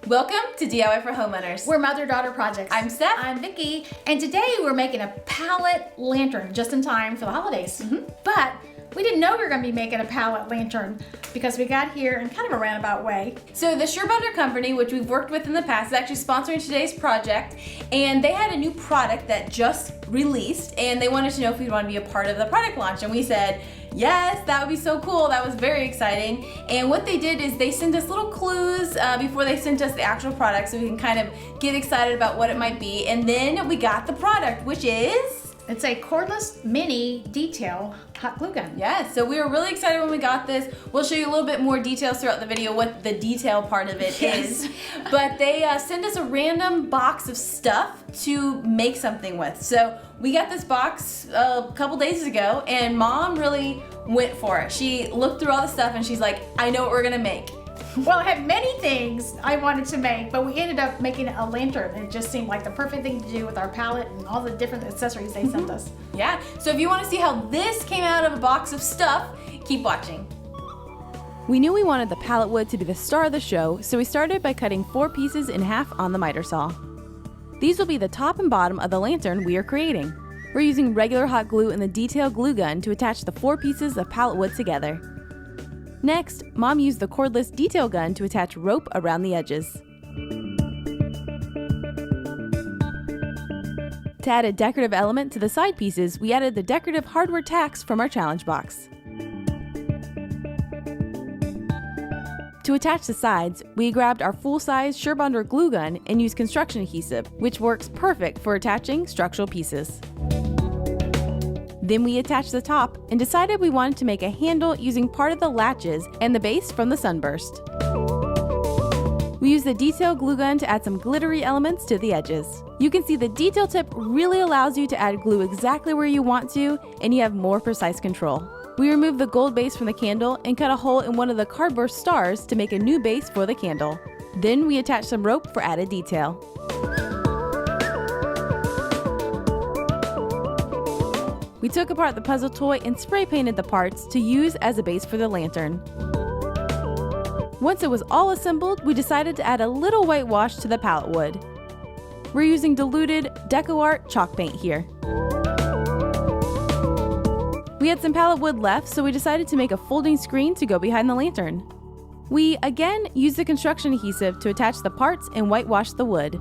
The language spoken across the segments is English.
Welcome to DIY for Homeowners. We're mother-daughter projects. I'm Steph. I'm Vicki. And today we're making a pallet lantern just in time for the holidays. But we didn't know we were going to be making a pallet lantern because we got here in kind of a roundabout way. So the Surebender company, which we've worked with in the past, is actually sponsoring today's project. And they had a new product that just released and they wanted to know if we'd want to be a part of the product launch. And we said, yes, that would be so cool. That was very exciting. And what they did is they sent us little clues before they sent us the actual product so we can kind of get excited about what it might be. And then we got the product, which is... It's a cordless mini detail hot glue gun. Yes, so we were really excited when we got this. We'll show you a little bit more details throughout the video what the detail part of it is. But they sent us a random box of stuff to make something with. So we got this box a couple days ago and Mom really went for it. She looked through all the stuff and she's like, I know what we're gonna make. Well, I had many things I wanted to make, but we ended up making a lantern. It just seemed like the perfect thing to do with our palette and all the different accessories they sent us. Yeah, so if you want to see how this came out of a box of stuff, keep watching. We knew we wanted the pallet wood to be the star of the show, so we started by cutting 4 pieces in half on the miter saw. These will be the top and bottom of the lantern we are creating. We're using regular hot glue and the detail glue gun to attach the 4 pieces of pallet wood together. Next, Mom used the cordless detail gun to attach rope around the edges. To add a decorative element to the side pieces, we added the decorative hardware tacks from our challenge box. To attach the sides, we grabbed our full-size Surebonder glue gun and used construction adhesive, which works perfect for attaching structural pieces. Then we attached the top and decided we wanted to make a handle using part of the latches and the base from the sunburst. We used the detail glue gun to add some glittery elements to the edges. You can see the detail tip really allows you to add glue exactly where you want to, and you have more precise control. We removed the gold base from the candle and cut a hole in one of the cardboard stars to make a new base for the candle. Then we attached some rope for added detail. We took apart the puzzle toy and spray painted the parts to use as a base for the lantern. Once it was all assembled, we decided to add a little whitewash to the pallet wood. We're using diluted DecoArt chalk paint here. We had some pallet wood left, so we decided to make a folding screen to go behind the lantern. We again used the construction adhesive to attach the parts and whitewash the wood.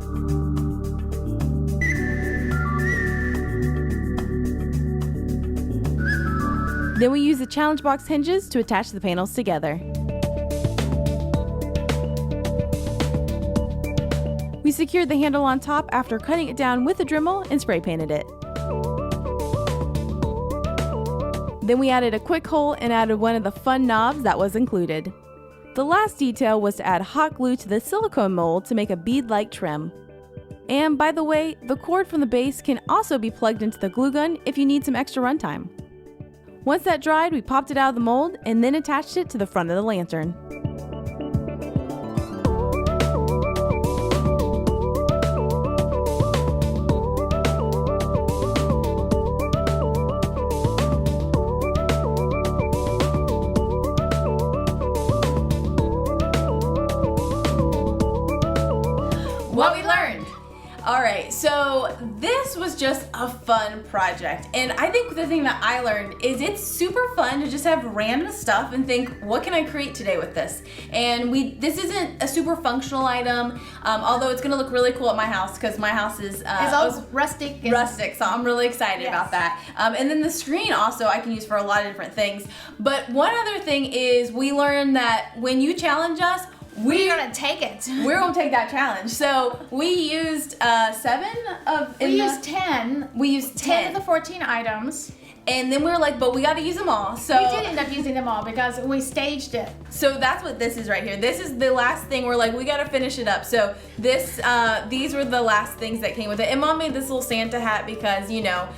Then we use the challenge box hinges to attach the panels together. We secured the handle on top after cutting it down with a Dremel and spray painted it. Then we added a quick hole and added one of the fun knobs that was included. The last detail was to add hot glue to the silicone mold to make a bead-like trim. And by the way, the cord from the base can also be plugged into the glue gun if you need some extra runtime. Once that dried, we popped it out of the mold and then attached it to the front of the lantern. What we learned. All right, so this was just a fun project. And I think the thing that I learned is it's super fun to just have random stuff and think, what can I create today with this? And this isn't a super functional item, although it's gonna look really cool at my house because my house is it's rustic. Rustic, so I'm really excited about that. And then the screen also I can use for a lot of different things. But one other thing is we learned that when you challenge us, we're gonna take it. We're gonna take that challenge. So we used 7 of. We used 10. We used 10 of the 14 items. And then we were like, but we gotta use them all. So we did end up using them all because we staged it. So that's what this is right here. This is the last thing. We're like, we gotta finish it up. So this, these were the last things that came with it. And Mom made this little Santa hat because, you know,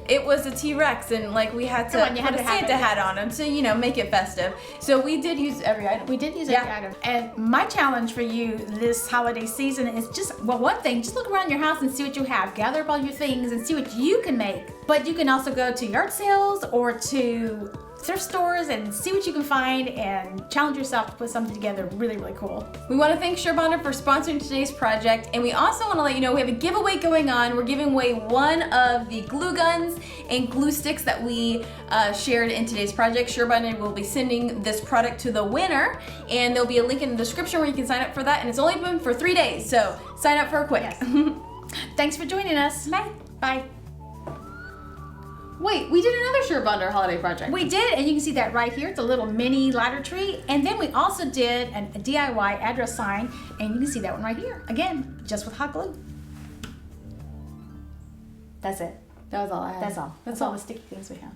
it was a T-Rex and like we had to put a Santa hat on him to, you know, make it festive. So we did use every item. We did use every item. And my challenge for you this holiday season is just, well, one thing, just look around your house and see what you have. Gather up all your things and see what you can make. But you can also go to yard sales or to thrift stores and see what you can find and challenge yourself to put something together really, really cool. We want to thank Surebonder for sponsoring today's project, and we also want to let you know we have a giveaway going on. We're giving away one of the glue guns and glue sticks that we shared in today's project. Surebonder will be sending this product to the winner, and there'll be a link in the description where you can sign up for that, and it's only been for 3 days, so sign up for it quick. Yes. Thanks for joining us. Bye. Bye. Wait, we did another Surebonder holiday project. We did, and you can see that right here. It's a little mini ladder tree. And then we also did a DIY address sign, and you can see that one right here. Again, just with hot glue. That's it. That was all I had. That's all. That's all the sticky things we have.